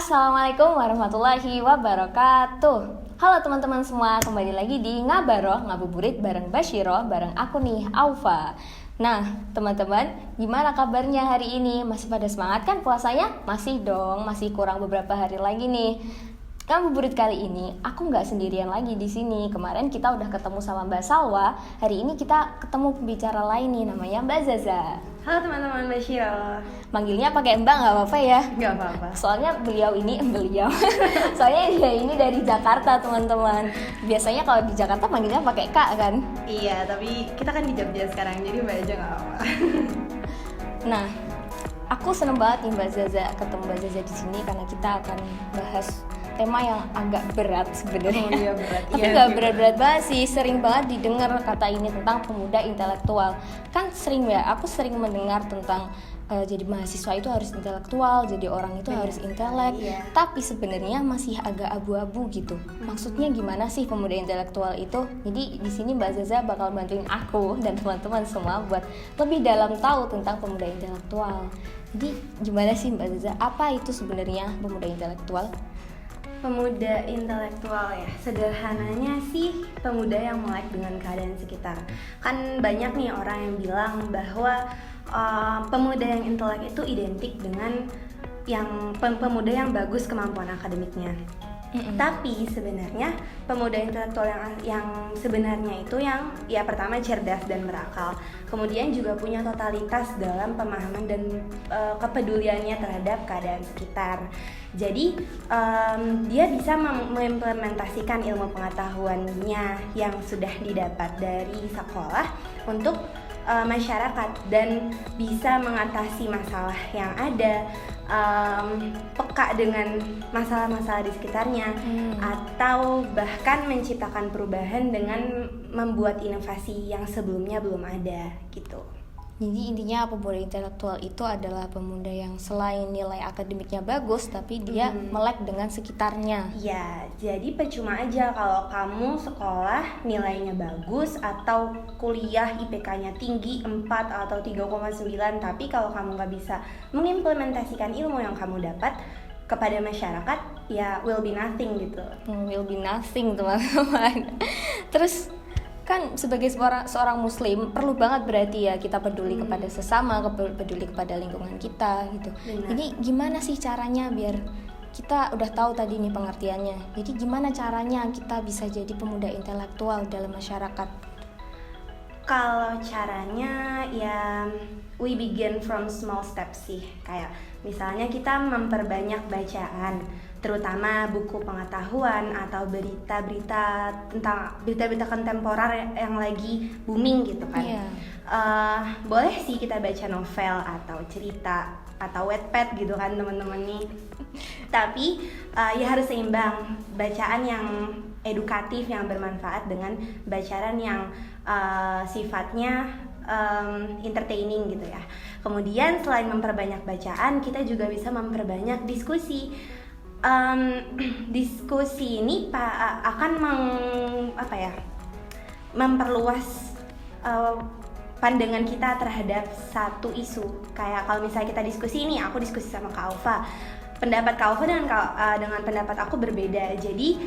Assalamualaikum warahmatullahi wabarakatuh. Halo teman-teman semua, kembali lagi di Ngabaroh Ngabuburit bareng Basyiro, bareng aku nih, Aufa. Nah teman-teman, gimana kabarnya hari ini? Masih pada semangat kan puasanya? Masih dong, masih kurang beberapa hari lagi nih. Ngabuburit kali ini aku nggak sendirian lagi di sini. Kemarin kita udah ketemu sama Mbak Salwa. Hari ini kita ketemu pembicara lain nih, namanya Mbak Zaza. Halo teman-teman Basyiro. Manggilnya pakai Mbak nggak apa-apa ya? Nggak apa-apa. Soalnya Soalnya dia ini dari Jakarta teman-teman. Biasanya kalau di Jakarta manggilnya pakai Kak kan? Iya, tapi kita kan di Jogja sekarang, jadi Mbak aja nggak apa-apa. Nah, aku seneng banget nih Mbak Zaza, ketemu Mbak Zaza di sini karena kita akan bahas tema yang agak berat sebenarnya. Oh iya berat. Tapi nggak berat-berat banget sih, sering banget didengar kata ini tentang pemuda intelektual. Kan sering ya, aku sering mendengar tentang jadi mahasiswa itu harus intelektual, jadi orang itu harus intelek. Iya. Tapi sebenarnya masih agak abu-abu gitu. Maksudnya gimana sih pemuda intelektual itu? Jadi di sini Mbak Zaza bakal bantuin aku dan teman-teman semua buat lebih dalam tahu tentang pemuda intelektual. Jadi gimana sih Mbak Zaza? Apa itu sebenarnya pemuda intelektual? Pemuda intelektual ya, sederhananya sih pemuda yang melek dengan keadaan sekitar. Kan banyak nih orang yang bilang bahwa pemuda yang intelek itu identik dengan yang pemuda yang bagus kemampuan akademiknya. Tapi sebenarnya pemuda intelektual yang sebenarnya itu yang ya pertama cerdas dan berakal, kemudian juga punya totalitas dalam pemahaman dan kepeduliannya terhadap keadaan sekitar. Jadi dia bisa mengimplementasikan ilmu pengetahuannya yang sudah didapat dari sekolah untuk masyarakat dan bisa mengatasi masalah yang ada, peka dengan masalah-masalah di sekitarnya, atau bahkan menciptakan perubahan dengan membuat inovasi yang sebelumnya belum ada gitu. Jadi intinya pemuda intelektual itu adalah pemuda yang selain nilai akademiknya bagus, tapi dia melek dengan sekitarnya. Ya, jadi percuma aja kalau kamu sekolah nilainya bagus atau kuliah IPK-nya tinggi 4 atau 3,9, tapi kalau kamu nggak bisa mengimplementasikan ilmu yang kamu dapat kepada masyarakat, ya will be nothing gitu. Will be nothing teman-teman. Terus kan sebagai seorang muslim perlu banget berarti ya kita peduli kepada sesama, peduli kepada lingkungan kita gitu. Benar. Jadi gimana sih caranya biar kita udah tahu tadi nih pengertiannya. Jadi gimana caranya kita bisa jadi pemuda intelektual dalam masyarakat? Kalau caranya ya we begin from small steps sih. Kayak misalnya kita memperbanyak bacaan, terutama buku pengetahuan atau berita-berita kontemporer yang lagi booming gitu kan. Iya. Boleh sih kita baca novel atau cerita atau Wattpad gitu kan teman-teman nih. Tapi ya harus seimbang, bacaan yang edukatif yang bermanfaat dengan bacaan yang sifatnya entertaining gitu ya. Kemudian selain memperbanyak bacaan, kita juga bisa memperbanyak diskusi. Diskusi ini akan memperluas pandangan kita terhadap satu isu. Kayak kalau misalnya kita diskusi ini, aku diskusi sama Kak Aufa, pendapat Kak Aufa dengan pendapat aku berbeda. Jadi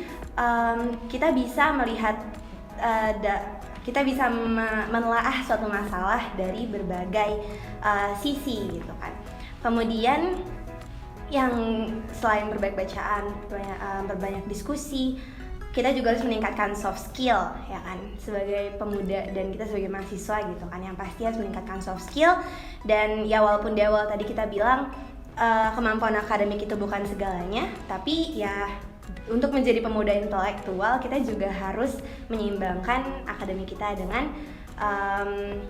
kita bisa melihat kita bisa menelaah suatu masalah dari berbagai sisi gitu kan. Kemudian yang selain berbanyak bacaan, berbanyak diskusi, kita juga harus meningkatkan soft skill ya kan, sebagai pemuda dan kita sebagai mahasiswa gitu kan, yang pasti harus meningkatkan soft skill. Dan ya walaupun di awal tadi kita bilang kemampuan akademik itu bukan segalanya, tapi ya untuk menjadi pemuda intelektual kita juga harus menyeimbangkan akademik kita dengan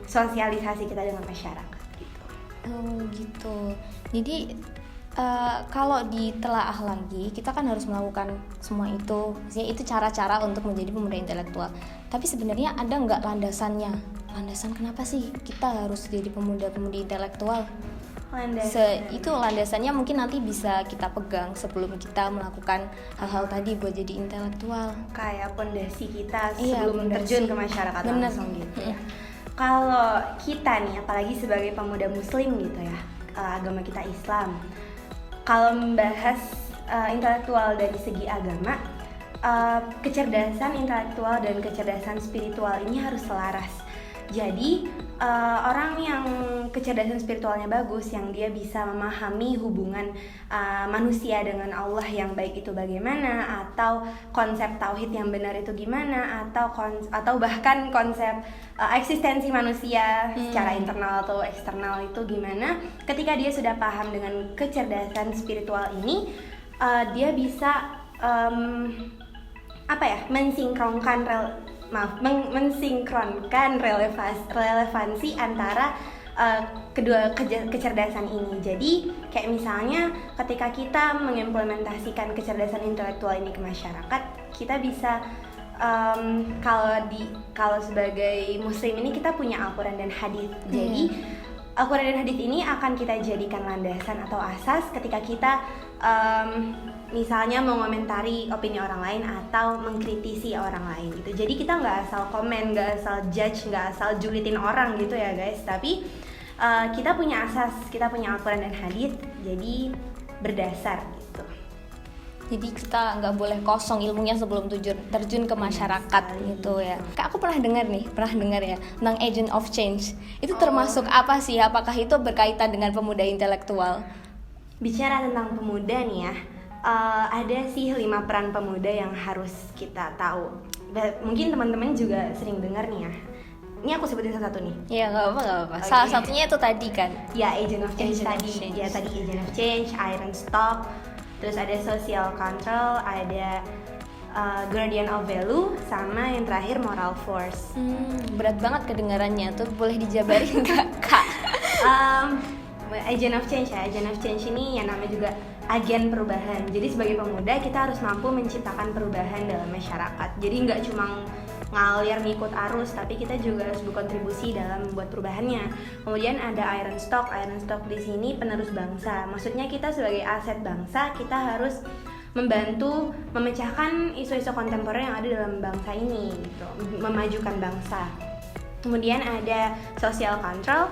sosialisasi kita dengan masyarakat gitu. Oh gitu. Jadi kalau ditelaah lagi, kita kan harus melakukan semua itu. Maksudnya itu cara-cara untuk menjadi pemuda intelektual. Tapi sebenarnya ada nggak landasannya? Landasan kenapa sih kita harus jadi pemuda-pemudi intelektual? Itu landasannya mungkin nanti bisa kita pegang sebelum kita melakukan hal-hal tadi buat jadi intelektual. Kayak pondasi kita Iya, sebelum pondasi. terjun ke masyarakat langsung gitu ya. Kalau kita nih, apalagi sebagai pemuda muslim gitu ya, agama kita Islam, kalau membahas intelektual dari segi agama, kecerdasan intelektual dan kecerdasan spiritual ini harus selaras. Jadi orang yang kecerdasan spiritualnya bagus, yang dia bisa memahami hubungan manusia dengan Allah yang baik itu bagaimana, atau konsep tauhid yang benar itu gimana, atau bahkan konsep eksistensi manusia secara internal atau eksternal itu gimana. Ketika dia sudah paham dengan kecerdasan spiritual ini, dia bisa mensinkronkan relevansi antara kedua kecerdasan ini. Jadi kayak misalnya ketika kita mengimplementasikan kecerdasan intelektual ini ke masyarakat, kita bisa kalau sebagai muslim ini kita punya Al-Quran dan hadis. Jadi Al-Quran dan hadis ini akan kita jadikan landasan atau asas ketika kita misalnya mengomentari opini orang lain atau mengkritisi orang lain gitu. Jadi kita nggak asal komen, nggak asal judge, nggak asal julitin orang gitu ya guys. Tapi kita punya asas, kita punya Al-Quran dan hadis, jadi berdasar gitu. Jadi kita nggak boleh kosong ilmunya sebelum terjun ke masyarakat gitu ya. Kak, aku pernah dengar ya tentang agent of change. Itu termasuk apa sih? Apakah itu berkaitan dengan pemuda intelektual? Bicara tentang pemuda nih ya, ada sih 5 peran pemuda yang harus kita tahu. Mungkin teman-teman juga sering dengar nih ya. Ini aku sebutin satu-satu nih. Iya, nggak apa-apa. Okay. Salah satunya itu tadi kan? Ya, agent of change tadi. Ya, tadi agent of change, iron stock. Terus ada social control, ada guardian of value, sama yang terakhir moral force. Berat banget kedengarannya tuh, boleh dijabarin nggak Kak? Agent of change ya, agent of change ini yang namanya juga agen perubahan. Jadi sebagai pemuda kita harus mampu menciptakan perubahan dalam masyarakat. Jadi nggak cuma ngalir ngikut arus, tapi kita juga harus berkontribusi dalam membuat perubahannya. Kemudian ada iron stock di sini penerus bangsa. Maksudnya kita sebagai aset bangsa, kita harus membantu memecahkan isu-isu kontemporer yang ada dalam bangsa ini gitu, memajukan bangsa. Kemudian ada social control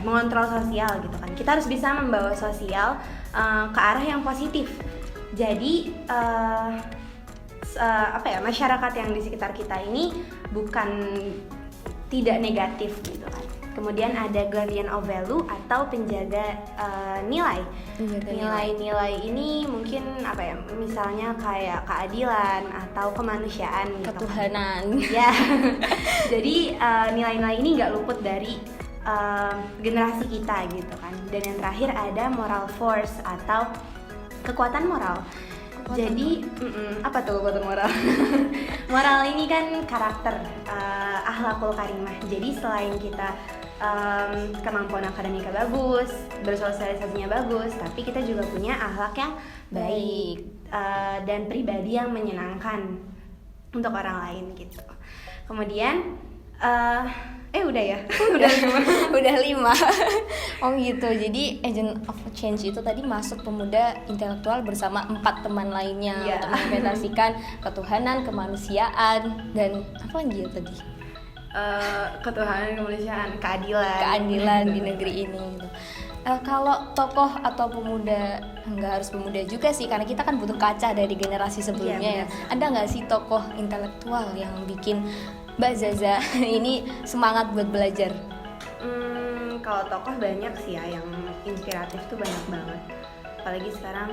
mengontrol sosial gitu kan. Kita harus bisa membawa sosial ke arah yang positif. Jadi masyarakat yang di sekitar kita ini bukan tidak negatif gitu kan. Kemudian ada guardian of value atau penjaga nilai. Nilai-nilai ini mungkin misalnya kayak keadilan atau kemanusiaan gitu. Ketuhanan. Ya. Jadi nilai-nilai ini nggak luput dari generasi kita gitu kan. Dan yang terakhir ada moral force atau kekuatan moral. Jadi apa tuh kekuatan moral? Moral ini kan karakter, akhlakul karimah. Jadi selain kita kemampuan akademika bagus, bersosialisasinya bagus, tapi kita juga punya akhlak yang baik dan pribadi yang menyenangkan untuk orang lain gitu. Kemudian udah ya? Udah 5. Oh gitu, jadi agent of change itu tadi masuk pemuda intelektual bersama 4 teman lainnya untuk mengimplementasikan ketuhanan, kemanusiaan, dan apa lagi ya tadi? Ketuhanan, kemanusiaan, keadilan di negeri ini gitu. Kalau tokoh atau pemuda, nggak harus pemuda juga sih, karena kita kan butuh kaca dari generasi sebelumnya ya. Ada nggak sih tokoh intelektual yang bikin Mbak Zaza ini semangat buat belajar? Kalau tokoh banyak sih ya, yang inspiratif tuh banyak banget. Apalagi sekarang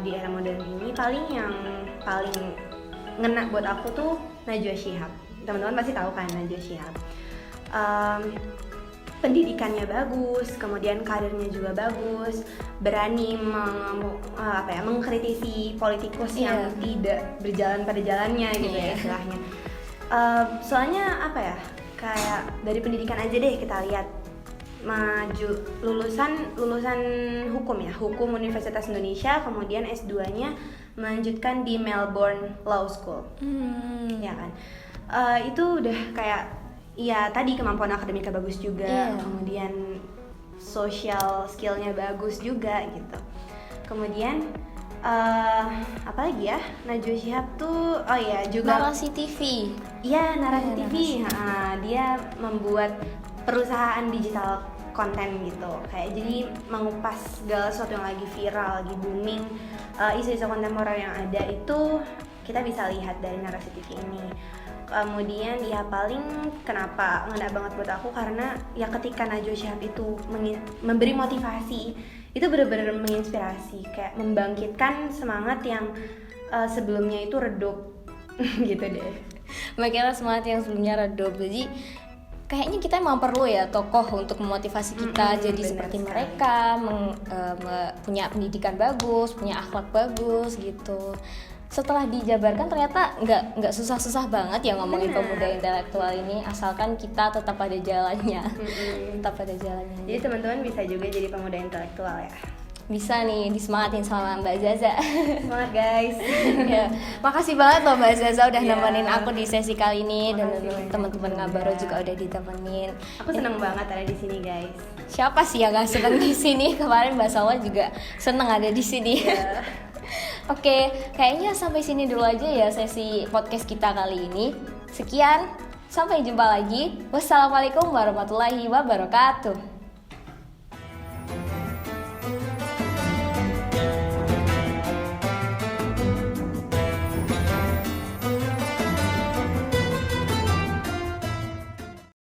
di era modern ini, yang paling ngena buat aku tuh Najwa Shihab. Teman-teman pasti tahu kan Najwa Shihab. Pendidikannya bagus, kemudian karirnya juga bagus, berani mengkritisi politikus yang tidak berjalan pada jalannya gitu ya istilahnya. Soalnya kayak dari pendidikan aja deh kita lihat, maju lulusan hukum Universitas Indonesia, kemudian S2-nya melanjutkan di Melbourne Law School. Ya kan, itu udah kayak tadi kemampuan akademika bagus juga, kemudian social skill-nya bagus juga gitu. Kemudian apalagi ya, Najwa Shihab tuh juga Narasi TV. Iya, Narasi TV. Dia membuat perusahaan digital konten gitu. Kayak jadi mengupas segala sesuatu yang lagi viral, lagi booming, isu-isu kontemporer yang ada itu kita bisa lihat dari Narasi TV ini. Kemudian ya paling kenapa ngena banget buat aku karena ya ketika Najwa Shihab itu memberi motivasi, itu benar-benar menginspirasi, kayak membangkitkan semangat yang sebelumnya itu redup gitu deh. Makanya semangat yang sebelumnya redup. Jadi kayaknya kita emang perlu ya tokoh untuk memotivasi kita jadi seperti sekali. mereka, punya pendidikan bagus, punya akhlak bagus gitu. Setelah dijabarkan ternyata nggak susah-susah banget ya ngomongin Bener. pemuda intelektual ini, asalkan kita tetap pada jalannya. Tetap pada jalannya. Jadi teman-teman bisa juga jadi pemuda intelektual ya. Bisa nih disemangatin sama Mbak Zaza. Semangat guys. Ya, makasih banget loh Mbak Zaza udah Iya. nemenin aku di sesi kali ini, dan Makasih banyak teman-teman juga. Ngabaro juga udah ditemenin. Aku seneng banget ada di sini guys. Siapa sih yang gak seneng di sini? Kemarin Mbak Salwa juga seneng ada di sini. Iya. Oke, kayaknya sampai sini dulu aja ya sesi podcast kita kali ini. Sekian, sampai jumpa lagi. Wassalamualaikum warahmatullahi wabarakatuh.